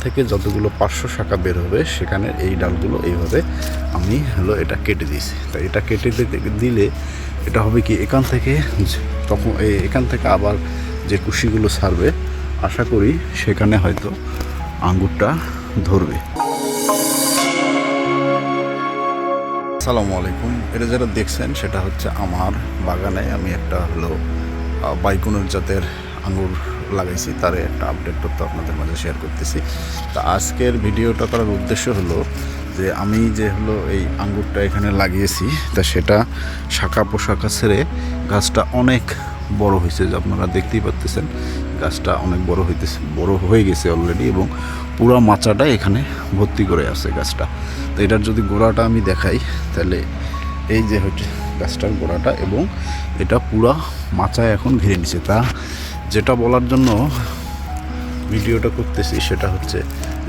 থেকে যতগুলো পার্শ্ব শাখা বের হবে সেখানে এই ডালগুলো এইভাবে আমি এটা কেটে দিয়েছি। তাই এটা কেটে দিলে এটা হবে কি, এখান থেকে তখন এখান থেকে আবার যে কুশিগুলো ছাড়বে আশা করি সেখানে হয়তো আঙ্গুরটা ধরবে। আসসালামু আলাইকুম। এটা যারা দেখছেন সেটা হচ্ছে আমার বাগানে আমি একটা বাইকুনের জাতের আঙ্গুর লাগাইছি, তার একটা আপডেট করতে আপনাদের মাঝে শেয়ার করতেছি। তা আজকের ভিডিওটা করার উদ্দেশ্য হলো যে আমি যে এই আঙ্গুরটা এখানে লাগিয়েছি তা সেটা শাখা পোশাখা ছেড়ে গাছটা অনেক বড় হয়েছে, যে আপনারা দেখতেই পাচ্ছেন গাছটা অনেক বড় হয়ে গেছে অলরেডি, এবং পুরো মাচাটা এখানে ভর্তি করে আছে গাছটা। তো এটার যদি গোড়াটা আমি দেখাই তাহলে এই যে হচ্ছে গাছটার গোড়াটা, এবং এটা পুরা মাচায় এখন ঘিরে নিছে। তা যেটা বলার জন্য ভিডিওটা করতেছি সেটা হচ্ছে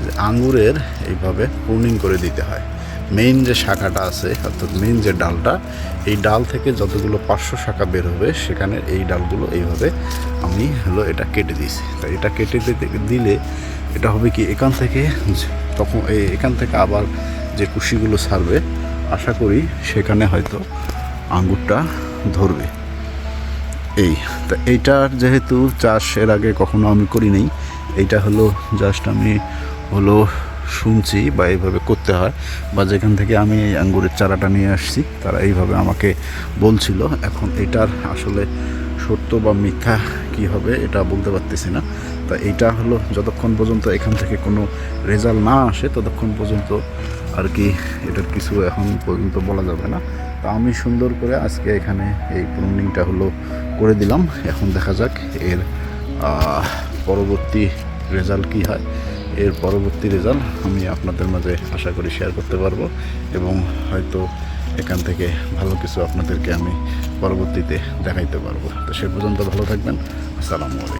যে আঙ্গুরের এইভাবে প্রুনিং করে দিতে হয়। মেইন যে শাখাটা আছে অর্থাৎ মেইন যে ডালটা, এই ডাল থেকে যতগুলো পার্শ্ব শাখা বের হবে সেখানে এই ডালগুলো এইভাবে আমি এটা কেটে দিয়েছি। তাই এটা কেটে দিলে এটা হবে কি, এখান থেকে তখন এখান থেকে আবার যে কুশিগুলো ছাড়বে আশা করি সেখানে হয়তো আঙ্গুরটা ধরবে। তা এইটার যেহেতু চাষ এর আগে কখনো আমি করি নাই, এইটা জাস্ট আমি শুনছি বা এইভাবে করতে হয়, বা যেখান থেকে আমি এই আঙ্গুরের চারাটা নিয়ে আসছি তারা এইভাবে আমাকে বলছিল। এখন এটার আসলে সত্য বা মিথ্যা কি হবে এটা বলতে পারতেছি না। তা এইটা যতক্ষণ পর্যন্ত এখান থেকে কোনো রেজাল্ট না আসে ততক্ষণ পর্যন্ত আর কি এটার কিছু এখন পর্যন্ত বলা যাবে না। তা আমি সুন্দর করে আজকে এখানে এই প্রুনিংটা করে দিলাম। এখন দেখা যাক এর পরবর্তী রেজাল্ট কি হয়। এর পরবর্তী রেজাল্ট আমি আপনাদের মাঝে আশা করি শেয়ার করতে পারবো, এবং হয়তো এখান থেকে ভালো কিছু আপনাদেরকে আমি পরবর্তীতে দেখাইতে পারবো। তো সে পর্যন্ত ভালো থাকবেন। আসসালামু আলাইকুম।